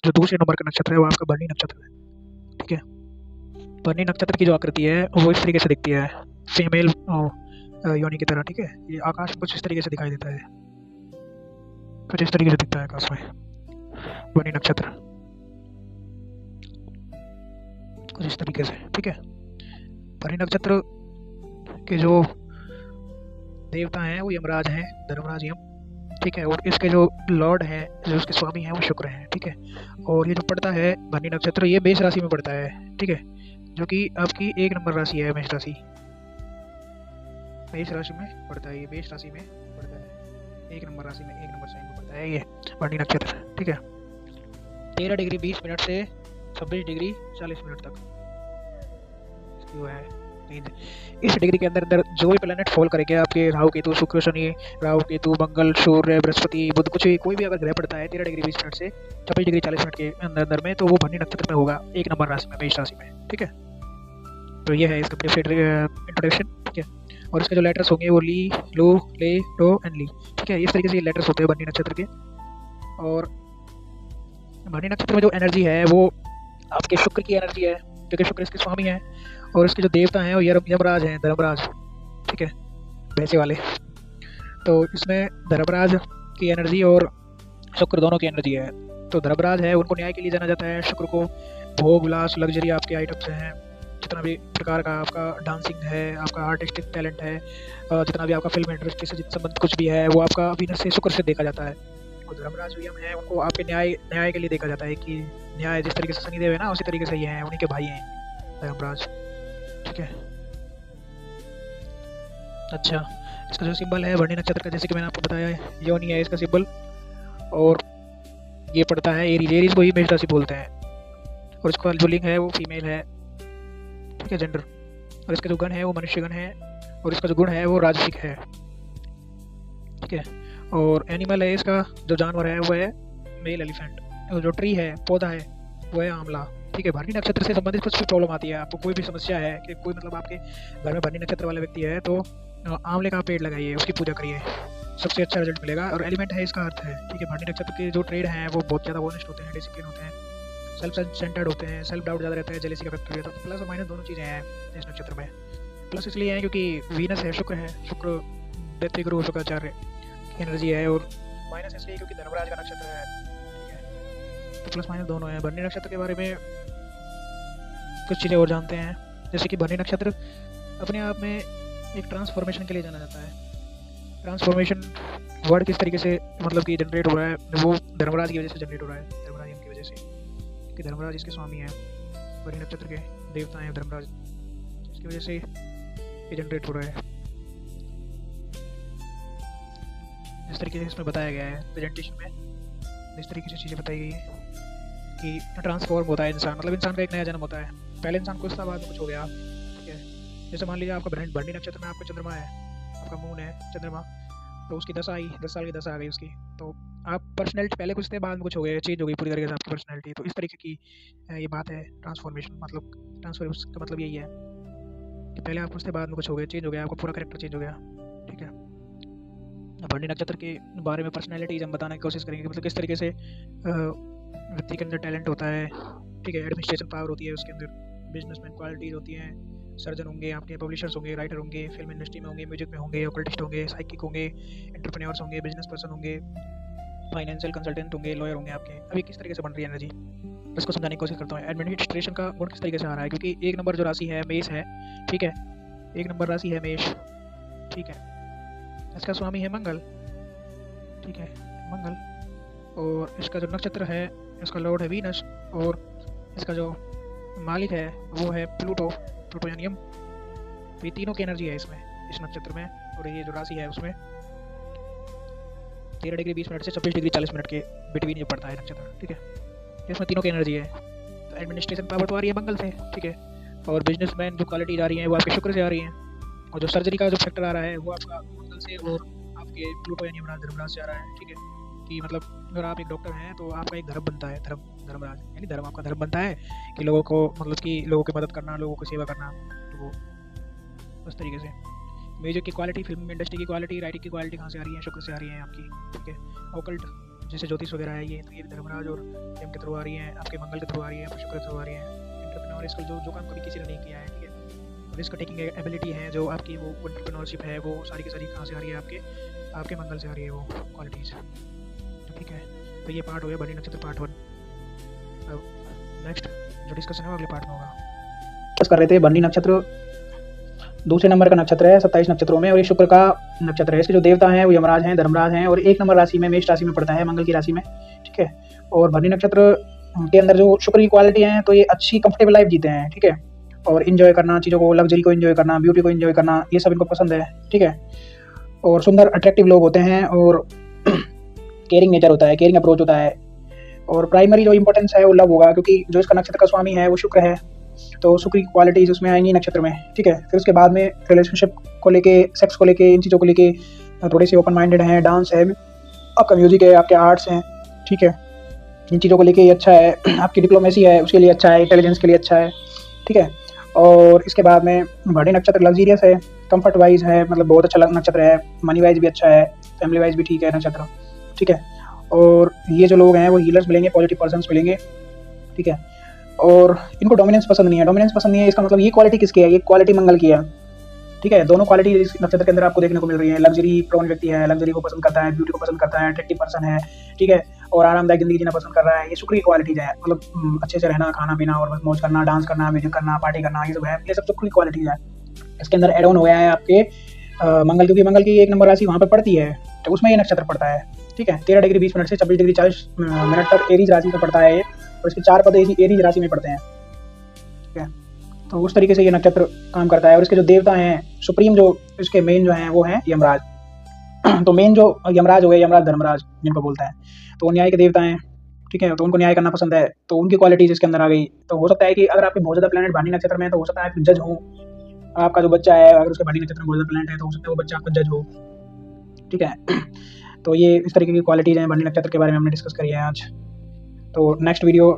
जो दूसरे नंबर का नक्षत्र है वो आपका भरणी नक्षत्र है। ठीक है, भरणी नक्षत्र की जो आकृति है वो इस तरीके से दिखती है, फीमेल योनि की तरह। ठीक है, ये आकाश में कुछ इस तरीके से दिखाई देता है, कुछ इस तरीके से दिखता है आकाश में भरणी नक्षत्र, कुछ इस तरीके से। ठीक है, भरणी नक्षत्र के जो देवता हैं वो यमराज हैं, धर्मराज यम। ठीक है, और इसके जो लॉर्ड हैं, जो उसके स्वामी हैं वो शुक्र हैं। ठीक है, और ये जो पड़ता है भरणी नक्षत्र, ये मेष राशि में पड़ता है। ठीक है, जो कि आपकी 1 नंबर राशि है, मेष राशि। मेष राशि में पड़ता है, ये मेष राशि में पड़ता है, 1 नंबर राशि में, 1 नंबर साइन में पड़ता है ये भरणी नक्षत्र। ठीक है, 13 डिग्री 20 मिनट से 26 डिग्री 40 मिनट तक इसकी वो है रेंज। इस डिग्री के अंदर अंदर जो भी प्लेनेट फॉल करेंगे आपके, राहु केतु, शुक्र शनि, राहु केतु, मंगल, सूर्य, बृहस्पति, बुध, कुछ भी कोई भी अगर ग्रह पड़ता है 13 डिग्री 20 मिनट से 26 डिग्री 40 मिनट के अंदर अंदर में, तो वो भरणी नक्षत्र में होगा, 1 नंबर राशि में, मेष राशि में। ठीक है, तो ये है इसका इंट्रोडक्शन। ठीक है, और इसके जो लेटर्स होंगे वो ली, लू, ले, लो एंड ली। ठीक है, इस तरीके से ये लेटर्स होते हैं भरणी नक्षत्र के। और भरणी नक्षत्र में जो एनर्जी है वो आपके शुक्र की एनर्जी है, जो कि शुक्र इसके स्वामी है, और इसके जो देवता हैं वो यमराज हैं, धर्मराज। ठीक है, भैंसे वाले। तो इसमें धर्मराज की एनर्जी और शुक्र दोनों की एनर्जी है। तो धर्मराज है उनको न्याय के लिए जाना जाता है, शुक्र को भोग विलास लग्जरी आपके आइटम्स हैं, जितना भी प्रकार का आपका डांसिंग है, आपका आर्टिस्टिक टैलेंट है, जितना भी आपका फिल्म इंडस्ट्री से संबंधित कुछ भी है वो आपका वीनस से शुक्र से देखा जाता है। और धर्मराज जो यम है उनको आपके न्याय के लिए देखा जाता है कि न्याय जिस तरीके से शनिदेव है ना उसी तरीके से ये हैं, उन्हीं के भाई हैं धर्मराज। ठीक है, अच्छा, इसका जो सिंबल है भरणी नक्षत्र का, जैसे कि मैंने आपको बताया, योनि है इसका सिंबल, और ये पड़ता है एरीज, एरीज को ही मेष राशि बोलते हैं, और इसका जो लिंग है वो फीमेल है। ठीक है, जेंडर। और इसका जो गण है वो मनुष्य गण है, और इसका जो गुण है वो राजसिक है। ठीक है, और एनिमल है इसका, जो जानवर है वो है मेल एलिफेंट, और जो ट्री है, पौधा है, वो है आंवला। ठीक है, भरणी नक्षत्र से संबंधित कुछ भी प्रॉब्लम आती है, आपको कोई भी समस्या है कि कोई मतलब आपके घर में भरणी नक्षत्र वाला व्यक्ति है, तो आंवले का पेड़ लगाइए, उसकी पूजा करिए, सबसे अच्छा रिजल्ट मिलेगा। और एलिमेंट है इसका अर्थ है। ठीक है, भरणी नक्षत्र के जो ट्रेड हैं वो बहुत ज़्यादा ऑनेस्ट होते हैं, डिसिप्लिन होते हैं, सेल्फ सेंटर्ड होते हैं, सेल्फ डाउट ज़्यादा रहता है, जेलेसी का फैक्टर रहता है। तो प्लस और माइनस दोनों चीज़ें हैं इस नक्षत्र में। प्लस इसलिए है क्योंकि वीनस है, शुक्र दैत्य गुरु शुक्राचार्य की एनर्जी है, और माइनस इसलिए क्योंकि धर्मराज का नक्षत्र है। ठीक है, तो प्लस माइनस दोनों हैं। भरणी नक्षत्र के बारे में कुछ चीज़ें और जानते हैं, जैसे कि भरणी नक्षत्र अपने आप में एक ट्रांसफॉर्मेशन के लिए जाना जाता है। ट्रांसफॉर्मेशन वर्ड किस तरीके से मतलब कि जनरेट हो रहा है, वो धर्मराज की वजह से जनरेट हो रहा है, धर्मराज की वजह से, कि धर्मराज इसके स्वामी हैं, भरणी नक्षत्र के देवता हैं धर्मराज, इसकी वजह से ये जनरेट हो रहा है। जिस तरीके से इसमें बताया गया है प्रेजेंटेशन में, जिस तरीके से चीज़ें बताई गई है कि ट्रांसफॉर्म होता है इंसान, मतलब इंसान का एक नया जन्म होता है। पहले इंसान कुछ था, बाद में कुछ हो गया। ठीक है, जैसे मान लीजिए आपका भरणी नक्षत्र में आपका चंद्रमा है, आपका मून है चंद्रमा, तो उसकी दशा आई, 10 साल की दशा आ गई उसकी, तो आप पर्सनैलिटी पहले कुछ थे, बाद में कुछ हो गया, चेंज हो गई पूरी तरीके से आपकी पर्सनैलिटी। तो इस तरीके की ये बात है ट्रांसफॉर्मेशन, मतलब ट्रांसफर का मतलब यही है कि पहले आप कुछ थे, बाद में कुछ हो गया, चेंज हो गया, आपका पूरा कैरेक्टर चेंज हो गया। ठीक है, भरणी नक्षत्र के बारे में पर्सनैलिटीज हम बताने की कोशिश करेंगे, मतलब किस तरीके से व्यक्ति के अंदर टैलेंट होता है। ठीक है, एडमिनिस्ट्रेशन पावर होती है उसके अंदर, बिजनेसमैन क्वालिटीज होती हैं, सर्जन होंगे आपके, पब्लिशर्स होंगे, राइटर होंगे, फिल्म इंडस्ट्री में होंगे, म्यूजिक में होंगे, ऑकल्टिस्ट होंगे, साइकिक होंगे, एंटरप्रेन्योर्स होंगे, बिजनेस पर्सन होंगे, फाइनेंशियल कंसल्टेंट होंगे, लॉयर होंगे आपके। अभी किस तरीके से बन रही है एनर्जी, इसको समझाने की कोशिश करता हूँ। एडमिनिस्ट्रेशन का गुण किस तरीके से आ रहा है, क्योंकि 1 नंबर जो राशि है मेष है। ठीक है, 1 नंबर राशि है मेष। ठीक है, इसका स्वामी है मंगल। ठीक है, मंगल, और इसका जो नक्षत्र है इसका लॉर्ड है वीनस, और इसका जो मालिक है वो है प्लूटो, यानी यम। तो ये तीनों की एनर्जी है इसमें, इस नक्षत्र में, और ये जो राशि है उसमें 13 डिग्री 20 मिनट से 26 डिग्री 40 मिनट के बिटवीन ये पड़ता है नक्षत्र। ठीक है, इसमें तीनों की एनर्जी है। तो एडमिनिस्ट्रेशन पावर तो आ रही है मंगल से। ठीक है, और बिजनेसमैन जो क्वालिटीज आ रही हैं वो आपके शुक्र से आ रही हैं, और जो सर्जरी का जो फैक्टर आ रहा है वो आपका मंगल से और आपके प्लूटो यानी धर्मराज से आ रहा है। ठीक है, कि मतलब अगर आप एक डॉक्टर हैं तो आपका एक धर्म बनता है, धर्मराज यानी धर्म, आपका धर्म बनता है कि लोगों को मतलब कि लोगों की मदद करना, लोगों की सेवा करना। तो वो उस तरीके से म्यूजिक की क्वालिटी, फिल्म इंडस्ट्री की क्वालिटी, राइटिंग की क्वालिटी कहाँ से आ रही है, शुक्र से आ रही है आपकी। ठीक है, ऑकल्ट जैसे ज्योतिष वगैरह है ये, तो ये धर्मराज और यम के थ्रू आ रही हैं, आपके मंगल के थ्रू आ रही है, शुक्र के थ्रू आ रही है। एंटरप्रेन्योर जो काम कभी किसी ने नहीं किया है, ठीक है। रिस्क टेकिंग एबिलिटी है जो आपकी, वो एंटरप्रेन्योरशिप है, वो सारी की सारी कहाँ से आ रही है, आपके मंगल से आ रही है वो क्वालिटीज़, ठीक है। तो ये पार्ट हो गया भरणी नक्षत्र पार्ट 1। अब नेक्स्ट जो डिस्कशन है वो अगले पार्ट में होगा। डिस्कस कर रहे थे भरणी नक्षत्र दूसरे नंबर का नक्षत्र है 27 नक्षत्रों में, और ये शुक्र का नक्षत्र है। इसके जो देवता हैं वो यमराज हैं, धर्मराज हैं, और 1 नंबर राशि में, मेष राशि में पड़ता है, मंगल की राशि में, ठीक है। और भरणी नक्षत्र के अंदर जो शुक्र की क्वालिटी हैं, तो ये अच्छी कंफर्टेबल लाइफ जीते हैं, ठीक है। और इन्जॉय करना चीज़ों को, लग्जरी को इन्जॉय करना, ब्यूटी को इन्जॉय करना, ये सब इनको पसंद है, ठीक है। और सुंदर अट्रैक्टिव लोग होते हैं, और केयरिंग नेचर होता है, केयरिंग अप्रोच होता है। और प्राइमरी जो इंपॉर्टेंस है वो लव होगा, क्योंकि जो इसका नक्षत्र का स्वामी है वो शुक्र है, तो शुक्र की क्वालिटीज उसमें आएंगी नक्षत्र में, ठीक है। फिर उसके बाद में रिलेशनशिप को लेके, सेक्स को लेके, इन चीज़ों को लेके थोड़े से ओपन माइंडेड हैं। डांस है, आपका म्यूजिक है, आपके आर्ट्स हैं, ठीक है, इन चीज़ों को लेके ये अच्छा है। आपकी डिप्लोमेसी है उसके लिए अच्छा है, इंटेलिजेंस के लिए अच्छा है, ठीक है। और इसके बाद में भरणी नक्षत्र लग्जीरियस है, कंफर्ट वाइज है, मतलब बहुत अच्छा नक्षत्र है, मनी वाइज भी अच्छा है, फैमिली वाइज भी ठीक है नक्षत्र, ठीक है। और ये जो लोग हैं वो हीलर्स मिलेंगे, पॉजिटिव पर्सन्स मिलेंगे, ठीक है। और इनको डोमिनेंस पसंद नहीं है, डोमिनेंस पसंद नहीं है, इसका मतलब ये क्वालिटी किसकी है, ये क्वालिटी मंगल की है, ठीक है। दोनों क्वालिटी इस नक्षत्र के अंदर आपको देखने को मिल रही है। लग्जरी प्रोन व्यक्ति है, लग्जरी को पसंद करता है, ब्यूटी को पसंद करता है, अट्रैक्टिव पर्सन है, ठीक है, और आरामदायक जिंदगी जीना पसंद कर रहा है। ये शुक्र की क्वालिटीज है, मतलब अच्छे से रहना, खाना पीना, और बस मौज करना, डांस करना, म्यूजिक करना, पार्टी करना, ये सब है, ये सब शुक्र की क्वालिटीज है। इसके अंदर एड ऑन हो गया है आपके मंगल, क्योंकि मंगल की 1 नंबर राशि वहाँ पर पड़ती है, तो उसमें ये नक्षत्र पड़ता है, ठीक है। 13 डिग्री 20 मिनट से 26 डिग्री 40 मिनट तक एरीज राशि में पड़ता है ये, और इसके 4 पद एरीज राशि में पड़ते हैं, ठीक है। तो उस तरीके से ये नक्षत्र काम करता है। और इसके जो देवता हैं, सुप्रीम जो इसके मेन जो हैं वो हैं यमराज। तो मेन जो यमराज हो गए, यमराज धर्मराज जिनको बोलते हैं, तो वो न्याय के देवता हैं, ठीक है। तो उनको न्याय करना पसंद है, तो उनकी क्वालिटीज इसके अंदर आ गई। तो हो सकता है कि अगर आपके बहुत ज़्यादा प्लैनेट भरणी नक्षत्र में है, तो हो सकता है आप जज हो, आपका जो बच्चा है अगर उसके भरणी नक्षत्र में बहुत ज़्यादा प्लैनेट है, तो हो सकता है वो बच्चा आपका जज हो, ठीक है। तो ये इस तरीके की क्वालिटीज़ हैं भरणी नक्षत्र के बारे में हमने डिस्कस करी है आज। तो नेक्स्ट वीडियो